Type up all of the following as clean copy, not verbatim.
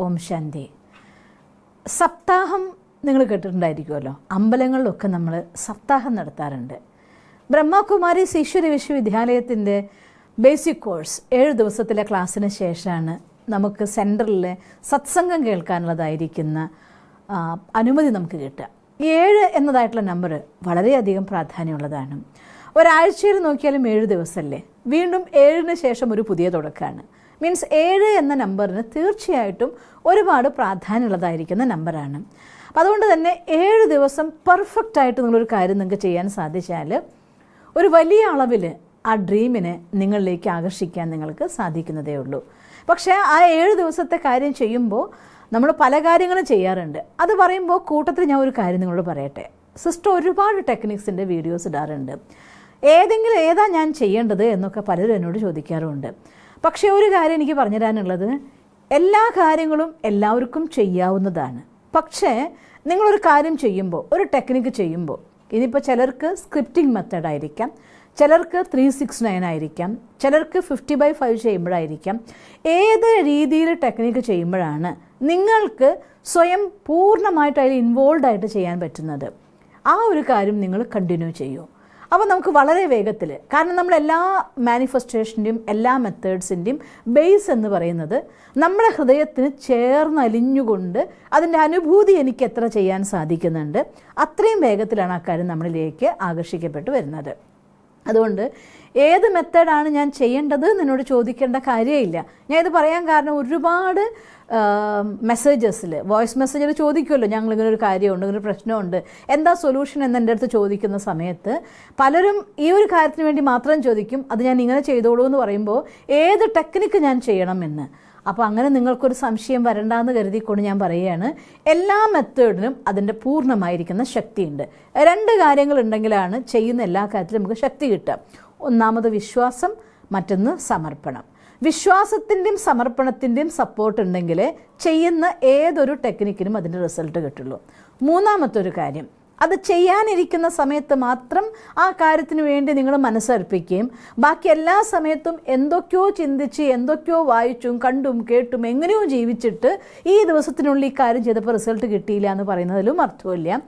ഓം ശാന്തി. സപ്താഹം നിങ്ങൾ കേട്ടിട്ടുണ്ടായിരിക്കുമല്ലോ. അമ്പലങ്ങളിലൊക്കെ നമ്മൾ സപ്താഹം നടത്താറുണ്ട്. ബ്രഹ്മകുമാരീസ് ഈശ്വര വിശ്വവിദ്യാലയത്തിൻ്റെ ബേസിക് കോഴ്സ് 7 ദിവസത്തിലെ ക്ലാസ്സിന് ശേഷമാണ് നമുക്ക് സെൻറ്ററിൽ സത്സംഗം കേൾക്കാനുള്ളതായിരിക്കുന്ന അനുമതി നമുക്ക് കിട്ടുക. 7 എന്നതായിട്ടുള്ള നമ്പർ വളരെയധികം പ്രാധാന്യമുള്ളതാണ്. ഒരാഴ്ചയിൽ നോക്കിയാലും 7 ദിവസമല്ലേ. വീണ്ടും 7ന് ശേഷം ഒരു പുതിയ തുടക്കമാണ്. മീൻസ് 7 എന്ന നമ്പറിന് തീർച്ചയായിട്ടും ഒരുപാട് പ്രാധാന്യമുള്ളതായിരിക്കുന്ന നമ്പറാണ്. അപ്പം അതുകൊണ്ട് തന്നെ 7 ദിവസം പെർഫെക്റ്റായിട്ട് നിങ്ങളൊരു കാര്യം നിങ്ങൾക്ക് ചെയ്യാൻ സാധിച്ചാൽ ഒരു വലിയ അളവിൽ ആ ഡ്രീമിനെ നിങ്ങളിലേക്ക് ആകർഷിക്കാൻ നിങ്ങൾക്ക് സാധിക്കുന്നതേ ഉള്ളൂ. പക്ഷേ ആ 7 ദിവസത്തെ കാര്യം ചെയ്യുമ്പോൾ നമ്മൾ പല കാര്യങ്ങളും ചെയ്യാറുണ്ട്. അത് പറയുമ്പോൾ കൂട്ടത്തിൽ ഞാൻ ഒരു കാര്യം നിങ്ങളോട് പറയട്ടെ. സിസ്റ്റർ ഒരുപാട് ടെക്നിക്സിൻ്റെ വീഡിയോസ് ഇടാറുണ്ട്. ഏതാ ഞാൻ ചെയ്യേണ്ടത് എന്നൊക്കെ പലരും എന്നോട് ചോദിക്കാറുമുണ്ട്. പക്ഷേ ഒരു കാര്യം എനിക്ക് പറഞ്ഞു തരാനുള്ളത്, എല്ലാ കാര്യങ്ങളും എല്ലാവർക്കും ചെയ്യാവുന്നതാണ്. പക്ഷേ നിങ്ങളൊരു കാര്യം ചെയ്യുമ്പോൾ, ഒരു ടെക്നിക്ക് ചെയ്യുമ്പോൾ, ഇനിയിപ്പോൾ ചിലർക്ക് സ്ക്രിപ്റ്റിംഗ് മെത്തേഡായിരിക്കാം, ചിലർക്ക് 369 ആയിരിക്കാം, ചിലർക്ക് 50/5 ചെയ്യുമ്പോഴായിരിക്കാം. ഏത് രീതിയിൽ ടെക്നിക്ക് ചെയ്യുമ്പോഴാണ് നിങ്ങൾക്ക് സ്വയം പൂർണ്ണമായിട്ട് അതിൽ ഇൻവോൾവ് ആയിട്ട് ചെയ്യാൻ പറ്റുന്നത്, ആ ഒരു കാര്യം നിങ്ങൾ കണ്ടിന്യൂ ചെയ്യൂ. അപ്പോൾ നമുക്ക് വളരെ വേഗത്തിൽ, കാരണം നമ്മളെല്ലാ മാനിഫെസ്റ്റേഷൻ്റെയും എല്ലാ മെത്തേഡ്സിൻ്റെയും ബേസ് എന്ന് പറയുന്നത് നമ്മുടെ ഹൃദയത്തിന് ചേർന്നലിഞ്ഞുകൊണ്ട് അതിൻ്റെ അനുഭൂതി എനിക്ക് എത്ര ചെയ്യാൻ സാധിക്കുന്നുണ്ട്, അത്രയും വേഗത്തിലാണ് ആ കാര്യം നമ്മളിലേക്ക് ആകർഷിക്കപ്പെട്ട് വരുന്നത്. അതുകൊണ്ട് ഏത് മെത്തേഡാണ് ഞാൻ ചെയ്യേണ്ടത് എന്നോട് ചോദിക്കേണ്ട കാര്യമില്ല. ഞാൻ ഇത് പറയാൻ കാരണം ഒരുപാട് മെസ്സേജസിൽ, വോയിസ് മെസ്സേജിൽ ചോദിക്കുമല്ലോ, ഞങ്ങളിങ്ങനെ ഒരു കാര്യമുണ്ട്, ഇങ്ങനെ ഒരു പ്രശ്നമുണ്ട്, എന്താ സൊല്യൂഷൻ എന്ന് എൻ്റെ അടുത്ത് ചോദിക്കുന്ന സമയത്ത് പലരും ഈ ഒരു കാര്യത്തിന് വേണ്ടി മാത്രം ചോദിക്കും, അത് ഞാൻ ഇങ്ങനെ ചെയ്തോളൂ എന്ന് പറയുമ്പോൾ ഏത് ടെക്നിക്ക് ഞാൻ ചെയ്യണമെന്ന്. അപ്പോൾ അങ്ങനെ നിങ്ങൾക്കൊരു സംശയം വരണ്ടെന്ന് കരുതിക്കൊണ്ട് ഞാൻ പറയുകയാണ്, എല്ലാ മെത്തേഡിനും അതിൻ്റെ പൂർണ്ണമായിരിക്കുന്ന ശക്തിയുണ്ട്. 2 കാര്യങ്ങളുണ്ടെങ്കിലാണ് ചെയ്യുന്ന എല്ലാ കാര്യത്തിലും നമുക്ക് ശക്തി കിട്ടുക. ഒന്നാമത് വിശ്വാസം, മറ്റൊന്ന് സമർപ്പണം. വിശ്വാസത്തിൻ്റെയും സമർപ്പണത്തിൻ്റെയും സപ്പോർട്ട് ഉണ്ടെങ്കിൽ ചെയ്യുന്ന ഏതൊരു ടെക്നിക്കിനും അതിൻ്റെ റിസൾട്ട് കിട്ടുള്ളൂ. മൂന്നാമത്തെ ഒരു കാര്യം, അത് ചെയ്യാനിരിക്കുന്ന സമയത്ത് മാത്രം ആ കാര്യത്തിന് വേണ്ടി നിങ്ങൾ മനസ്സർപ്പിക്കുകയും ബാക്കി എല്ലാ സമയത്തും എന്തൊക്കെയോ ചിന്തിച്ച്, എന്തൊക്കെയോ വായിച്ചും കണ്ടും കേട്ടും എങ്ങനെയോ ജീവിച്ചിട്ട് ഈ ദിവസത്തിനുള്ളിൽ ഈ കാര്യം ചെയ്തപ്പോൾ റിസൾട്ട് കിട്ടിയില്ല എന്ന് പറയുന്നതിലും അർത്ഥമില്ല.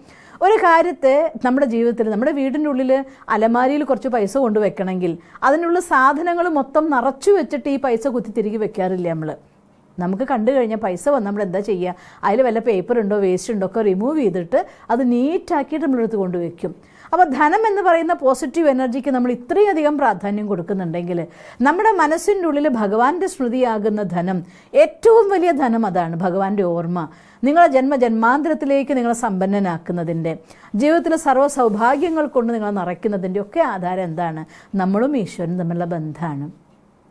ഒരു കാര്യത്തെ നമ്മുടെ ജീവിതത്തിൽ, നമ്മുടെ വീടിൻ്റെ ഉള്ളിൽ അലമാരിയിൽ കുറച്ച് പൈസ കൊണ്ടുവെക്കണമെങ്കിൽ അതിനുള്ള സാധനങ്ങൾ മൊത്തം നിറച്ചു വെച്ചിട്ട് ഈ പൈസ കുത്തി തിരികെ വെക്കാറില്ല. നമുക്ക് കണ്ടു കഴിഞ്ഞാൽ പൈസ വന്ന് നമ്മൾ എന്താ ചെയ്യുക, അതിൽ വല്ല പേപ്പർ ഉണ്ടോ വേസ്റ്റ് ഉണ്ടോ ഒക്കെ റിമൂവ് ചെയ്തിട്ട് അത് നീറ്റാക്കിയിട്ട് നമ്മളെടുത്ത് കൊണ്ടുവയ്ക്കും. അപ്പോൾ ധനം എന്ന് പറയുന്ന പോസിറ്റീവ് എനർജിക്ക് നമ്മൾ ഇത്രയധികം പ്രാധാന്യം കൊടുക്കുന്നുണ്ടെങ്കിൽ നമ്മുടെ മനസ്സിൻ്റെ ഉള്ളിൽ ഭഗവാന്റെ സ്മൃതിയാകുന്ന ധനം, ഏറ്റവും വലിയ ധനം അതാണ് ഭഗവാന്റെ ഓർമ്മ. നിങ്ങളെ ജന്മജന്മാന്തരത്തിലേക്ക് നിങ്ങളെ സമ്പന്നനാക്കുന്നതിൻ്റെ, ജീവിതത്തിലെ സർവ്വ സൗഭാഗ്യങ്ങൾ കൊണ്ട് നിങ്ങളെ നിറയ്ക്കുന്നതിൻ്റെ ഒക്കെ ആധാരം എന്താണ്? നമ്മളും ഈശ്വരനും തമ്മിലുള്ള ബന്ധമാണ്.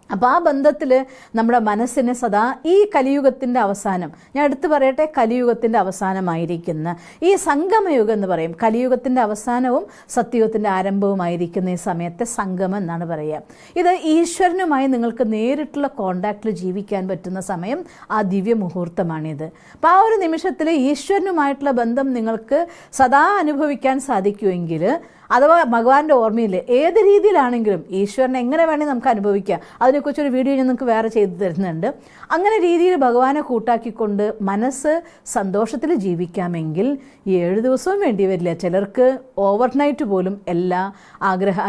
അപ്പോൾ ആ ബന്ധത്തിൽ നമ്മുടെ മനസ്സിനെ സദാ ഈ കലിയുഗത്തിൻ്റെ അവസാനം, ഞാൻ എടുത്തു പറയട്ടെ, കലിയുഗത്തിൻ്റെ അവസാനമായിരിക്കുന്ന ഈ സംഗമയുഗം എന്ന് പറയും. കലിയുഗത്തിൻ്റെ അവസാനവും സത്യയുഗത്തിൻ്റെ ആരംഭവുമായിരിക്കുന്ന ഈ സമയത്തെ സംഗമം എന്നാണ് പറയുക. ഇത് ഈശ്വരനുമായി നിങ്ങൾക്ക് നേരിട്ടുള്ള കോണ്ടാക്റ്റിൽ ജീവിക്കാൻ പറ്റുന്ന സമയം, ആ ദിവ്യ മുഹൂർത്തമാണിത്. അപ്പോൾ ആ ഒരു നിമിഷത്തിൽ ഈശ്വരനുമായിട്ടുള്ള ബന്ധം നിങ്ങൾക്ക് സദാ അനുഭവിക്കാൻ സാധിക്കുമെങ്കിൽ, അഥവാ ഭഗവാന്റെ ഓർമ്മയിൽ ഏത് രീതിയിലാണെങ്കിലും ഈശ്വരനെ എങ്ങനെ വേണമെങ്കിൽ നമുക്ക് അനുഭവിക്കാം. അതിനെക്കുറിച്ചൊരു വീഡിയോ ഞാൻ നിങ്ങൾക്ക് വേറെ ചെയ്തു തരുന്നുണ്ട്. അങ്ങനെ രീതിയിൽ ഭഗവാനെ കൂട്ടാക്കിക്കൊണ്ട് മനസ്സ് സന്തോഷത്തിൽ ജീവിക്കാമെങ്കിൽ 7 ദിവസവും വേണ്ടി വരില്ല. ചിലർക്ക് ഓവർനൈറ്റ് പോലും എല്ലാ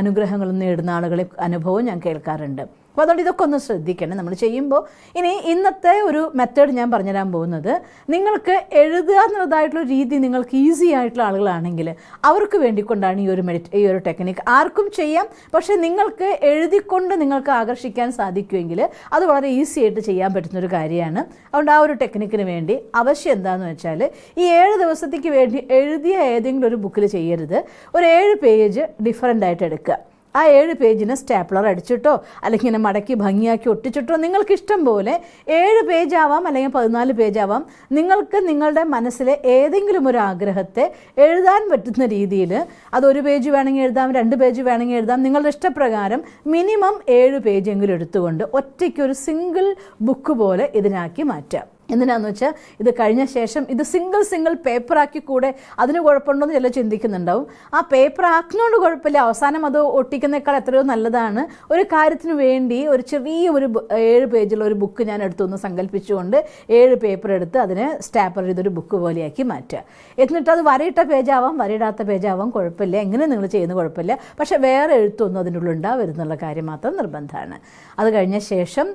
അനുഗ്രഹങ്ങളും നേടുന്ന ആളുകളെ അനുഭവം ഞാൻ കേൾക്കാറുണ്ട്. അപ്പോൾ അതുകൊണ്ട് ഇതൊക്കെ ഒന്ന് ശ്രദ്ധിക്കണം നമ്മൾ ചെയ്യുമ്പോൾ. ഇനി ഇന്നത്തെ ഒരു മെത്തേഡ് ഞാൻ പറഞ്ഞുതരാൻ പോകുന്നത്, നിങ്ങൾക്ക് എഴുതുക എന്നുള്ളതായിട്ടുള്ള രീതി നിങ്ങൾക്ക് ഈസി ആയിട്ടുള്ള ആളുകളാണെങ്കിൽ അവർക്ക് വേണ്ടിക്കൊണ്ടാണ് ഈ ഒരു ടെക്നിക്ക്. ആർക്കും ചെയ്യാം, പക്ഷേ നിങ്ങൾക്ക് എഴുതിക്കൊണ്ട് നിങ്ങൾക്ക് ആകർഷിക്കാൻ സാധിക്കുമെങ്കിൽ അത് വളരെ ഈസി ആയിട്ട് ചെയ്യാൻ പറ്റുന്നൊരു കാര്യമാണ്. അതുകൊണ്ട് ആ ഒരു ടെക്നിക്കിന് വേണ്ടി അവശ്യം എന്താണെന്ന് വെച്ചാൽ, ഈ 7 ദിവസത്തേക്ക് വേണ്ടി എഴുതിയ ഏതെങ്കിലും ഒരു ബുക്കിൽ ചെയ്യരുത്. ഒരു 7 പേജ് ഡിഫറൻ്റ് ആയിട്ട് എടുക്കുക. ആ 7 പേജിന് സ്റ്റാപ്ലർ അടിച്ചിട്ടോ അല്ലെങ്കിൽ ഇങ്ങനെ മടക്കി ഭംഗിയാക്കി ഒട്ടിച്ചിട്ടോ നിങ്ങൾക്ക് ഇഷ്ടം പോലെ 7 പേജാവാം അല്ലെങ്കിൽ 14 പേജാവാം. നിങ്ങൾക്ക് നിങ്ങളുടെ മനസ്സിലെ ഏതെങ്കിലും ഒരു ആഗ്രഹത്തെ എഴുതാൻ പറ്റുന്ന രീതിയിൽ, അത് 1 പേജ് വേണമെങ്കിൽ എഴുതാം, 2 പേജ് വേണമെങ്കിൽ എഴുതാം, നിങ്ങളുടെ ഇഷ്ടപ്രകാരം മിനിമം 7 പേജെങ്കിലും എടുത്തുകൊണ്ട് ഒറ്റയ്ക്കൊരു സിംഗിൾ ബുക്ക് പോലെ ഇതിനാക്കി മാറ്റാം. എന്തിനാന്ന് വെച്ചാൽ ഇത് കഴിഞ്ഞ ശേഷം ഇത് സിംഗിൾ പേപ്പറാക്കി കൂടെ അതിന് കുഴപ്പമുണ്ടോയെന്ന് ചിലർ ചിന്തിക്കുന്നുണ്ടാവും. ആ പേപ്പർ ആക്കുന്നതുകൊണ്ട് കുഴപ്പമില്ല, അവസാനം അത് ഒട്ടിക്കുന്നേക്കാൾ എത്രയോ നല്ലതാണ്. ഒരു കാര്യത്തിന് വേണ്ടി ഒരു ചെറിയ 7 പേജുള്ള ഒരു ബുക്ക് ഞാൻ എടുത്തു എന്ന് സങ്കല്പിച്ചുകൊണ്ട് 7 പേപ്പർ എടുത്ത് അതിനെ സ്റ്റാപ്പർ ചെയ്തൊരു ബുക്ക് പോലെയാക്കി മാറ്റുക. എന്നിട്ട് അത് വരയിട്ട പേജാവാം വരയിടാത്ത പേജാവാം കുഴപ്പമില്ല, എങ്ങനെ നിങ്ങൾ ചെയ്യുന്ന കുഴപ്പമില്ല, പക്ഷേ വേറെ എഴുത്തൊന്നും അതിൻ്റെ ഉള്ളിൽ ഉണ്ടാവരുന്നുള്ള കാര്യം മാത്രം നിർബന്ധമാണ്. അത് കഴിഞ്ഞ ശേഷം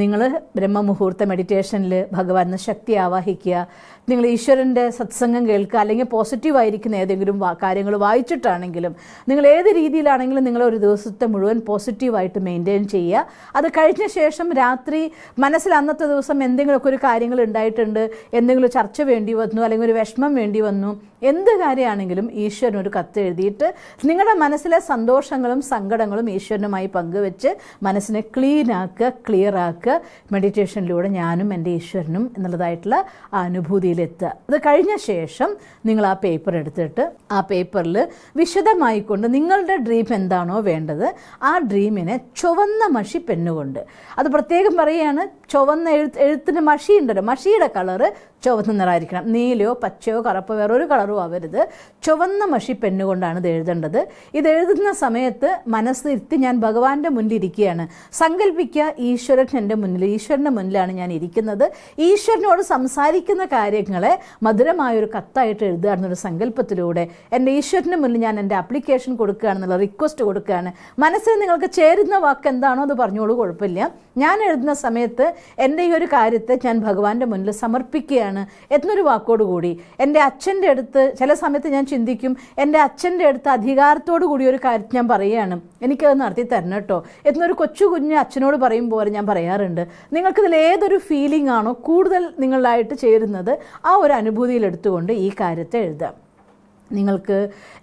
നിങ്ങൾ ബ്രഹ്മമുഹൂർത്ത മെഡിറ്റേഷനിൽ ഭഗവാനെ ശക്തി ആവാഹിക്കുക. നിങ്ങൾ ഈശ്വരൻ്റെ സത്സംഗം കേൾക്കുക, അല്ലെങ്കിൽ പോസിറ്റീവായിരിക്കുന്ന ഏതെങ്കിലും കാര്യങ്ങൾ വായിച്ചിട്ടാണെങ്കിലും നിങ്ങൾ ഏത് രീതിയിലാണെങ്കിലും നിങ്ങൾ ഒരു ദിവസത്തെ മുഴുവൻ പോസിറ്റീവായിട്ട് മെയിൻറ്റെയിൻ ചെയ്യുക. അത് കഴിഞ്ഞ ശേഷം രാത്രി മനസ്സിൽ അന്നത്തെ ദിവസം എന്തെങ്കിലുമൊക്കെ ഒരു കാര്യങ്ങൾ ഉണ്ടായിട്ടുണ്ട്, എന്തെങ്കിലും ചർച്ച വേണ്ടി വന്നു, അല്ലെങ്കിൽ ഒരു വിഷമം വേണ്ടി വന്നു, എന്ത് കാര്യമാണെങ്കിലും ഈശ്വരൻ ഒരു കത്ത് എഴുതിയിട്ട് നിങ്ങളുടെ മനസ്സിലെ സന്തോഷങ്ങളും സങ്കടങ്ങളും ഈശ്വരനുമായി പങ്കുവെച്ച് മനസ്സിനെ ക്ലിയർ ആക്കുക. മെഡിറ്റേഷനിലൂടെ ഞാനും എൻ്റെ ഈശ്വരനും എന്നുള്ളതായിട്ടുള്ള ആ അനുഭൂതിയിലെത്തുക. അത് കഴിഞ്ഞ ശേഷം നിങ്ങൾ ആ പേപ്പർ എടുത്തിട്ട് ആ പേപ്പറിൽ വിശദമായിക്കൊണ്ട് നിങ്ങളുടെ ഡ്രീം എന്താണോ വേണ്ടത് ആ ഡ്രീമിനെ ചുവന്ന മഷി പെന്നുകൊണ്ട്, അത് പ്രത്യേകം പറയുകയാണ്, ചുവന്ന എഴുത്തിന് മഷി ഉണ്ടല്ലോ, മഷിയുടെ കളറ് ചുവന്ന നിറമായിരിക്കണം, നീലയോ പച്ചയോ കറുപ്പോ വേറൊരു കളറും ആവരുത്. ചുവന്ന മഷി പെന്നുകൊണ്ടാണ് ഇത് എഴുതേണ്ടത്. ഇത് എഴുതുന്ന സമയത്ത് മനസ്സിരുത്തി ഞാൻ ഭഗവാന്റെ മുന്നിൽ ഇരിക്കുകയാണ്, സങ്കല്പിക്കുക ഈശ്വരൻ എൻ്റെ മുന്നിൽ, ഈശ്വരൻ്റെ മുന്നിലാണ് ഞാൻ ഇരിക്കുന്നത്, ഈശ്വരനോട് സംസാരിക്കുന്ന കാര്യങ്ങളെ മധുരമായൊരു കത്തായിട്ട് എഴുതുക എന്നൊരു സങ്കല്പത്തിലൂടെ എൻ്റെ ഈശ്വരൻ്റെ മുന്നിൽ ഞാൻ എൻ്റെ ആപ്ലിക്കേഷൻ കൊടുക്കുകയാണെന്നുള്ള റിക്വസ്റ്റ് കൊടുക്കുകയാണ്. മനസ്സിൽ നിങ്ങൾക്ക് ചേരുന്ന വാക്ക് എന്താണോ അത് പറഞ്ഞോളൂ, കുഴപ്പമില്ല. ഞാൻ എഴുതുന്ന സമയത്ത് എൻ്റെ ഈ ഒരു കാര്യത്തെ ഞാൻ ഭഗവാന്റെ മുന്നിൽ സമർപ്പിക്കുകയാണ് എന്നൊരു വാക്കോടുകൂടി എൻ്റെ അച്ഛൻ്റെ അടുത്ത് ചില സമയത്ത് ഞാൻ ചിന്തിക്കും, എൻ്റെ അച്ഛൻ്റെ അടുത്ത് അധികാരത്തോടു കൂടി ഒരു കാര്യം ഞാൻ പറയുകയാണ്, എനിക്കത് നടത്തി തരണം കേട്ടോ എന്നൊരു കൊച്ചു കുഞ്ഞ് അച്ഛനോട് പറയും പോലെ ഞാൻ പറയാറുണ്ട്. നിങ്ങൾക്കിതിൽ ഏതൊരു ഫീലിംഗ് ആണോ കൂടുതൽ നിങ്ങളായിട്ട് ചേരുന്നത് ആ ഒരു അനുഭൂതിയിലെടുത്തുകൊണ്ട് ഈ കാര്യത്തെ എഴുതാം. നിങ്ങൾക്ക്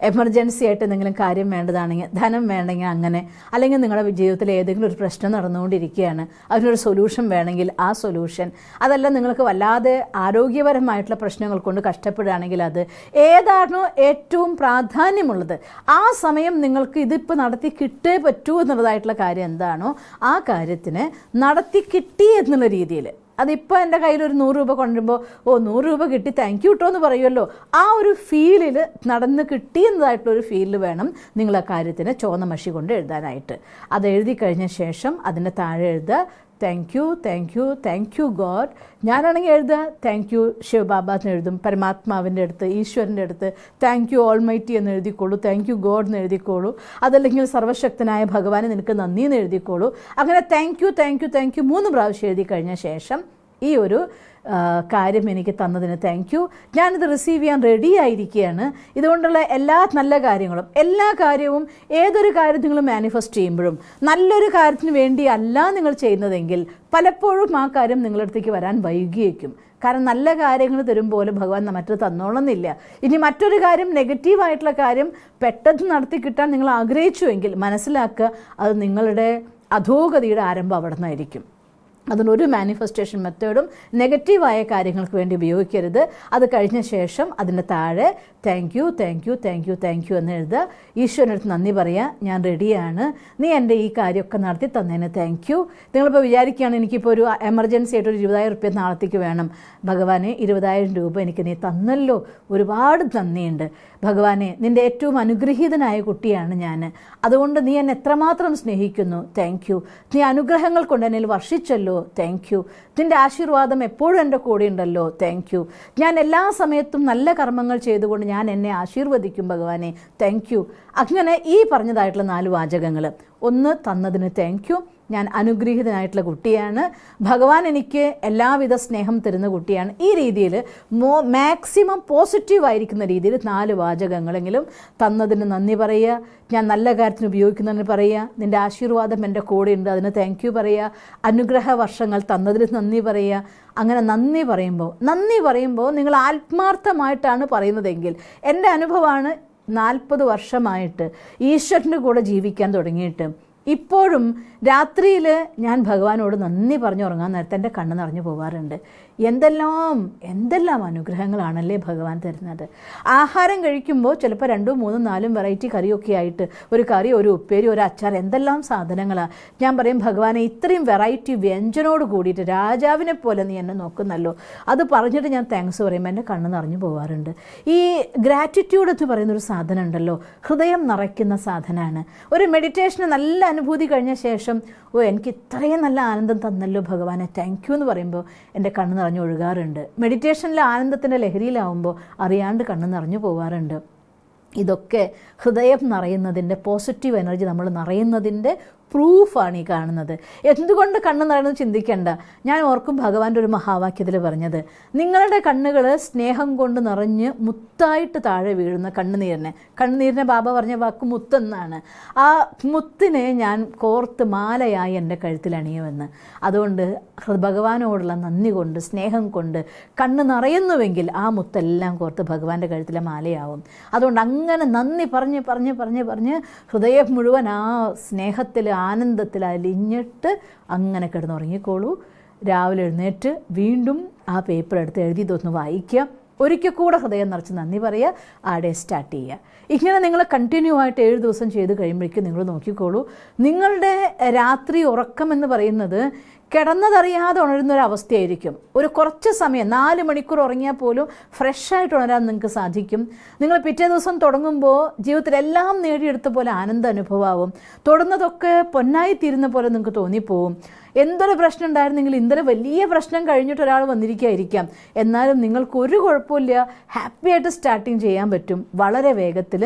എമർജൻസി ആയിട്ട് എന്തെങ്കിലും കാര്യം വേണ്ടതാണെങ്കിൽ, ധനം വേണമെങ്കിൽ അങ്ങനെ, അല്ലെങ്കിൽ നിങ്ങളുടെ ജീവിതത്തിൽ ഏതെങ്കിലും ഒരു പ്രശ്നം നടന്നുകൊണ്ടിരിക്കുകയാണ്, അതിനൊരു സൊല്യൂഷൻ വേണമെങ്കിൽ ആ സൊല്യൂഷൻ, അതല്ല നിങ്ങൾക്ക് വല്ലാതെ ആരോഗ്യപരമായിട്ടുള്ള പ്രശ്നങ്ങൾ കൊണ്ട് കഷ്ടപ്പെടുകയാണെങ്കിൽ അത്, ഏതാണോ ഏറ്റവും പ്രാധാന്യമുള്ളത് ആ സമയം നിങ്ങൾക്ക് ഇതിപ്പോൾ നടത്തി കിട്ടേ പറ്റൂ എന്നുള്ളതായിട്ടുള്ള കാര്യം എന്താണോ ആ കാര്യത്തിന് നടത്തി കിട്ടി എന്നുള്ള രീതിയിൽ, അതിപ്പോൾ എൻ്റെ കയ്യിൽ ഒരു 100 രൂപ കൊണ്ടുവരുമ്പോൾ 100 രൂപ കിട്ടി താങ്ക് യു കേട്ടോ എന്ന് പറയുമല്ലോ, ആ ഒരു ഫീലിൽ നടന്ന് കിട്ടിയെന്നതായിട്ടുള്ളൊരു ഫീലിൽ വേണം നിങ്ങൾ ആ കാര്യത്തിന് ചുവന്ന മഷി കൊണ്ട് എഴുതാനായിട്ട്. അത് എഴുതി കഴിഞ്ഞ ശേഷം അതിൻ്റെ താഴെ എഴുതുക താങ്ക് യു ഗോഡ്. ഞാനാണെങ്കിൽ എഴുതുക താങ്ക് യു ശിവബാബ എന്ന് എഴുതും, പരമാത്മാവിൻ്റെ അടുത്ത് ഈശ്വരൻ്റെ അടുത്ത് താങ്ക് യു ഓൾമൈറ്റി എന്ന് എഴുതിക്കോളൂ, താങ്ക് യു ഗോഡ് എന്ന് എഴുതിക്കോളൂ, അതല്ലെങ്കിൽ സർവശക്തനായ ഭഗവാനെ നിനക്ക് നന്ദി എന്ന് എഴുതിക്കോളൂ. അങ്ങനെ താങ്ക് യു 3 പ്രാവശ്യം എഴുതി കഴിഞ്ഞ ശേഷം ഈ ഒരു കാര്യം എനിക്ക് തന്നതിന് താങ്ക് യു, ഞാനിത് റിസീവ് ചെയ്യാൻ റെഡി ആയിരിക്കുകയാണ്. ഇതുകൊണ്ടുള്ള എല്ലാ നല്ല കാര്യങ്ങളും, എല്ലാ കാര്യവും ഏതൊരു കാര്യം നിങ്ങൾ മാനിഫെസ്റ്റ് ചെയ്യുമ്പോഴും നല്ലൊരു കാര്യത്തിന് വേണ്ടിയല്ല നിങ്ങൾ ചെയ്യുന്നതെങ്കിൽ പലപ്പോഴും ആ കാര്യം നിങ്ങളുടെ അടുത്തേക്ക് വരാൻ വൈകിയേക്കും. കാരണം നല്ല കാര്യങ്ങൾ തരും പോലെ ഭഗവാൻ മറ്റത് തന്നോളന്നില്ല. ഇനി മറ്റൊരു കാര്യം നെഗറ്റീവായിട്ടുള്ള കാര്യം പെട്ടെന്ന് നടത്തി കിട്ടാൻ നിങ്ങൾ ആഗ്രഹിച്ചുവെങ്കിൽ മനസ്സിലാക്കുക അത് നിങ്ങളുടെ അധോഗതിയുടെ ആരംഭം അവിടെ നിന്നായിരിക്കും. അതിനൊരു മാനിഫെസ്റ്റേഷൻ മെത്തേഡും നെഗറ്റീവായ കാര്യങ്ങൾക്ക് വേണ്ടി ഉപയോഗിക്കരുത്. അത് കഴിഞ്ഞ ശേഷം അതിൻ്റെ താഴെ താങ്ക് യു എന്ന് എഴുതുക. ഈശ്വരനടുത്ത് നന്ദി പറയുക, ഞാൻ റെഡിയാണ്, നീ എൻ്റെ ഈ കാര്യമൊക്കെ നടത്തി തന്നതിന് താങ്ക് യു. നിങ്ങളിപ്പോൾ വിചാരിക്കുകയാണ് എനിക്കിപ്പോൾ ഒരു എമർജൻസി ആയിട്ട് ഒരു 20,000 രൂപ നാളത്തേക്ക് വേണം, ഭഗവാനെ 20,000 രൂപ എനിക്ക് നീ തന്നല്ലോ, ഒരുപാട് നന്ദിയുണ്ട് ഭഗവാനെ, നിൻ്റെ ഏറ്റവും അനുഗ്രഹീതനായ കുട്ടിയാണ് ഞാൻ, അതുകൊണ്ട് നീ എന്നെ എത്രമാത്രം സ്നേഹിക്കുന്നു, താങ്ക് യു, നീ അനുഗ്രഹങ്ങൾ കൊണ്ട് എന്നിൽ വർഷിച്ചല്ലോ, താങ്ക് യു, നിൻ്റെ ആശീർവാദം എപ്പോഴും എൻ്റെ കൂടെ ഉണ്ടല്ലോ, താങ്ക് യു, ഞാൻ എല്ലാ സമയത്തും നല്ല കർമ്മങ്ങൾ ചെയ്തുകൊണ്ട് ഞാൻ എന്നെ ആശീർവദിക്കും ഭഗവാനെ, താങ്ക് യു. അങ്ങനെ ഈ പറഞ്ഞതായിട്ടുള്ള 4 വാചകങ്ങൾ, ഒന്ന് തന്നതിന് താങ്ക് യു, ഞാൻ അനുഗ്രഹീതനായിട്ടുള്ള കുട്ടിയാണ്, ഭഗവാൻ എനിക്ക് എല്ലാവിധ സ്നേഹം തരുന്ന കുട്ടിയാണ്, ഈ രീതിയിൽ മാക്സിമം പോസിറ്റീവായിരിക്കുന്ന രീതിയിൽ 4 വാചകങ്ങളെങ്കിലും തന്നതിന് നന്ദി പറയുക, ഞാൻ നല്ല കാര്യത്തിന് ഉപയോഗിക്കുന്നതിന് പറയുക, നിൻ്റെ ആശീർവാദം എൻ്റെ കൂടെ ഉണ്ട് അതിന് താങ്ക് യു പറയുക, അനുഗ്രഹ വർഷങ്ങൾ തന്നതിന് നന്ദി പറയുക. അങ്ങനെ നന്ദി പറയുമ്പോൾ നിങ്ങൾ ആത്മാർത്ഥമായിട്ടാണ് പറയുന്നതെങ്കിൽ, എൻ്റെ അനുഭവമാണ് 40 വർഷമായിട്ട് ഈശ്വരൻ്റെ കൂടെ ജീവിക്കാൻ തുടങ്ങിയിട്ട് ഇപ്പോഴും രാത്രിയിൽ ഞാൻ ഭഗവാനോട് നന്ദി പറഞ്ഞ് ഉറങ്ങാൻ നേരത്തെ എൻ്റെ കണ്ണ് നിറഞ്ഞു പോകാറുണ്ട്. എന്തെല്ലാം അനുഗ്രഹങ്ങളാണല്ലേ ഭഗവാൻ തരുന്നത്. ആഹാരം കഴിക്കുമ്പോൾ ചിലപ്പോൾ 2, 3, 4 വെറൈറ്റി കറിയൊക്കെ ആയിട്ട്, ഒരു കറി, ഒരു ഉപ്പേരി, ഒരു അച്ചാർ, എന്തെല്ലാം സാധനങ്ങളാണ്. ഞാൻ പറയും, ഭഗവാനെ ഇത്രയും വെറൈറ്റി വ്യഞ്ജനോട് കൂടിയിട്ട് രാജാവിനെ പോലെ നീ എന്നെ നോക്കുന്നല്ലോ. അത് പറഞ്ഞിട്ട് ഞാൻ താങ്ക്സ് പറയുമ്പോൾ എൻ്റെ കണ്ണ് നിറഞ്ഞു പോകാറുണ്ട്. ഈ ഗ്രാറ്റിറ്റ്യൂഡ് എന്ന് പറയുന്നൊരു സാധനം ഉണ്ടല്ലോ, ഹൃദയം നിറയ്ക്കുന്ന സാധനമാണ്. ഒരു മെഡിറ്റേഷന് നല്ല അനുഭൂതി കഴിഞ്ഞ ശേഷം എനിക്ക് ഇത്രയും നല്ല ആനന്ദം തന്നല്ലോ ഭഗവാനെ, താങ്ക് യു എന്ന് പറയുമ്പോൾ എൻ്റെ കണ്ണ് നിറഞ്ഞു ഒഴുകാറുണ്ട്. മെഡിറ്റേഷനിൽ ആനന്ദത്തിൻ്റെ ലഹരിയിലാവുമ്പോൾ അറിയാണ്ട് കണ്ണ് നിറഞ്ഞു പോകാറുണ്ട്. ഇതൊക്കെ ഹൃദയം നിറയുന്നതിൻ്റെ, പോസിറ്റീവ് എനർജി നമ്മൾ നിറയുന്നതിൻ്റെ പ്രൂഫാണ് ഈ കാണുന്നത്. എന്തുകൊണ്ട് കണ്ണ് നിറയുന്നത് ചിന്തിക്കേണ്ട. ഞാൻ ഓർക്കും ഭഗവാന്റെ ഒരു മഹാവാക്യത്തിൽ പറഞ്ഞത്, നിങ്ങളുടെ കണ്ണുകൾ സ്നേഹം കൊണ്ട് നിറഞ്ഞ് മുത്തായിട്ട് താഴെ വീഴുന്ന കണ്ണുനീരിനെ ബാബ പറഞ്ഞ വാക്ക് മുത്തെന്നാണ്. ആ മുത്തിനെ ഞാൻ കോർത്ത് മാലയായി എൻ്റെ കഴുത്തിൽ അണിയുമെന്ന്. അതുകൊണ്ട് ഭഗവാനോടുള്ള നന്ദി കൊണ്ട്, സ്നേഹം കൊണ്ട് കണ്ണ് നിറയുന്നുവെങ്കിൽ ആ മുത്തെല്ലാം കോർത്ത് ഭഗവാന്റെ കഴുത്തിലെ മാലയാവും. അതുകൊണ്ട് അങ്ങനെ നന്ദി പറഞ്ഞ് ഹൃദയം മുഴുവൻ ആ സ്നേഹത്തിൽ, ആനന്ദത്തിൽ അലിഞ്ഞിട്ട് അങ്ങനെ കിടന്നുറങ്ങിക്കോളൂ. രാവിലെ എഴുന്നേറ്റ് വീണ്ടും ആ പേപ്പർ എടുത്ത് എഴുതി ഇതൊന്ന് വായിക്കുക. ഒരിക്കൽ കൂടെ ഹൃദയം നിറച്ച് നന്ദി പറയുക, ആ ഡേ സ്റ്റാർട്ട് ചെയ്യുക. ഇങ്ങനെ നിങ്ങൾ കണ്ടിന്യൂ ആയിട്ട് 7 ദിവസം ചെയ്ത് കഴിയുമ്പോഴേക്കും നിങ്ങൾ നോക്കിക്കോളൂ, നിങ്ങളുടെ രാത്രി ഉറക്കം എന്ന് പറയുന്നത് കിടന്നതറിയാതെ ഉണരുന്നൊരവസ്ഥയായിരിക്കും. ഒരു കുറച്ച് സമയം 4 മണിക്കൂർ ഉറങ്ങിയാൽ പോലും ഫ്രഷായിട്ട് ഉണരാൻ നിങ്ങൾക്ക് സാധിക്കും. നിങ്ങൾ പിറ്റേ ദിവസം തുടങ്ങുമ്പോൾ ജീവിതത്തിൽ എല്ലാം നേടിയെടുത്ത പോലെ ആനന്ദ അനുഭവമാവും. തൊടുന്നതൊക്കെ പൊന്നായി തീരുന്ന പോലെ നിങ്ങൾക്ക് തോന്നിപ്പോവും. എന്തൊരു പ്രശ്നം ഉണ്ടായിരുന്നെങ്കിൽ ഇന്നലെ വലിയ പ്രശ്നം കഴിഞ്ഞിട്ട് ഒരാൾ വന്നിരിക്കുകയായിരിക്കാം, എന്നാലും നിങ്ങൾക്കൊരു കുഴപ്പമില്ല, ഹാപ്പി ആയിട്ട് സ്റ്റാർട്ടിങ് ചെയ്യാൻ പറ്റും. വളരെ വേഗത്തിൽ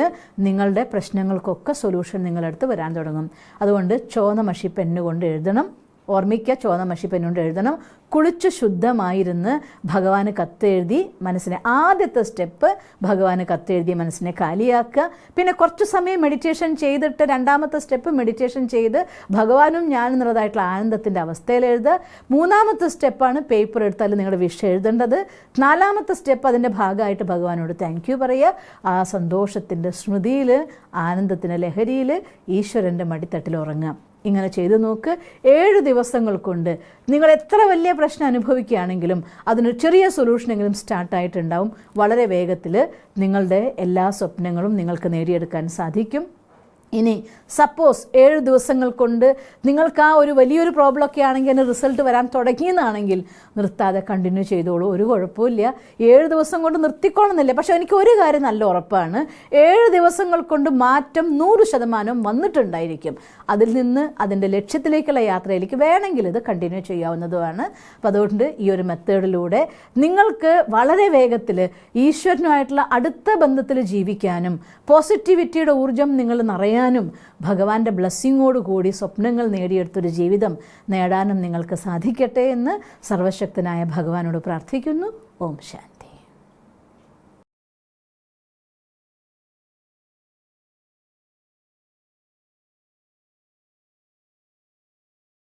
നിങ്ങളുടെ പ്രശ്നങ്ങൾക്കൊക്കെ സൊല്യൂഷൻ നിങ്ങളടുത്ത് വരാൻ തുടങ്ങും. അതുകൊണ്ട് ചുവന്ന മഷി പെന്നുകൊണ്ട് എഴുതണം. ഓർമ്മിക്കുക, ചുവന്ന മഷി പെന്നുകൊണ്ട് എഴുതണം. കുളിച്ച് ശുദ്ധമായിരുന്ന് ഭഗവാന് കത്തെഴുതി മനസ്സിനെ, ആദ്യത്തെ സ്റ്റെപ്പ് ഭഗവാന് കത്തെഴുതി മനസ്സിനെ കാലിയാക്കുക. പിന്നെ കുറച്ച് സമയം മെഡിറ്റേഷൻ ചെയ്തിട്ട് 2ാമത്തെ സ്റ്റെപ്പ് മെഡിറ്റേഷൻ ചെയ്ത് ഭഗവാനും ഞാൻ എന്നുള്ളതായിട്ടുള്ള ആനന്ദത്തിൻ്റെ അവസ്ഥയിൽ എഴുതുക. 3ാമത്തെ സ്റ്റെപ്പാണ് പേപ്പർ എടുത്താൽ നിങ്ങളുടെ വിഷയം എഴുതേണ്ടത്. 4ാമത്തെ സ്റ്റെപ്പ് അതിൻ്റെ ഭാഗമായിട്ട് ഭഗവാനോട് താങ്ക് യു പറയുക. ആ സന്തോഷത്തിൻ്റെ സ്മൃതിയിൽ, ആനന്ദത്തിൻ്റെ ലഹരിയിൽ ഈശ്വരൻ്റെ മടിത്തട്ടിൽ ഉറങ്ങുക. ഇങ്ങനെ ചെയ്തു നോക്ക്. 7 ദിവസങ്ങൾ കൊണ്ട് നിങ്ങൾ എത്ര വലിയ പ്രശ്നം അനുഭവിക്കുകയാണെങ്കിലും അതിനൊരു ചെറിയ സൊല്യൂഷനെങ്കിലും സ്റ്റാർട്ടായിട്ടുണ്ടാവും. വളരെ വേഗത്തിൽ നിങ്ങളുടെ എല്ലാ സ്വപ്നങ്ങളും നിങ്ങൾക്ക് നേടിയെടുക്കാൻ സാധിക്കും. ഇനി സപ്പോസ് 7 ദിവസങ്ങൾ കൊണ്ട് നിങ്ങൾക്ക് ആ ഒരു വലിയൊരു പ്രോബ്ലം ഒക്കെ ആണെങ്കിൽ അതിന് റിസൾട്ട് വരാൻ തുടങ്ങിയെന്നാണെങ്കിൽ നിർത്താതെ കണ്ടിന്യൂ ചെയ്തോളൂ, ഒരു കുഴപ്പമില്ല. 7 ദിവസം കൊണ്ട് നിർത്തിക്കോണമെന്നില്ല. പക്ഷേ എനിക്ക് ഒരു കാര്യം നല്ല ഉറപ്പാണ്, 7 ദിവസങ്ങൾ കൊണ്ട് മാറ്റം 100% വന്നിട്ടുണ്ടായിരിക്കും. അതിൽ നിന്ന് അതിൻ്റെ ലക്ഷ്യത്തിലേക്കുള്ള യാത്രയിലേക്ക് വേണമെങ്കിൽ ഇത് കണ്ടിന്യൂ ചെയ്യാവുന്നതുമാണ്. അപ്പോൾ അതുകൊണ്ട് ഈ ഒരു മെത്തേഡിലൂടെ നിങ്ങൾക്ക് വളരെ വേഗത്തിൽ ഈശ്വരനുമായിട്ടുള്ള അടുത്ത ബന്ധത്തിൽ ജീവിക്കാനും പോസിറ്റിവിറ്റിയുടെ ഊർജ്ജം നിങ്ങൾ നിറയാനും ഭഗവാന്റെ ബ്ലെസ്സിങ്ങോട് കൂടി സ്വപ്നങ്ങൾ നേടിയെടുത്തൊരു ജീവിതം നേടാനും നിങ്ങൾക്ക് സാധിക്കട്ടെ എന്ന് സർവശക്തനായ ഭഗവാനോട് പ്രാർത്ഥിക്കുന്നു. ഓം ശാന്തി.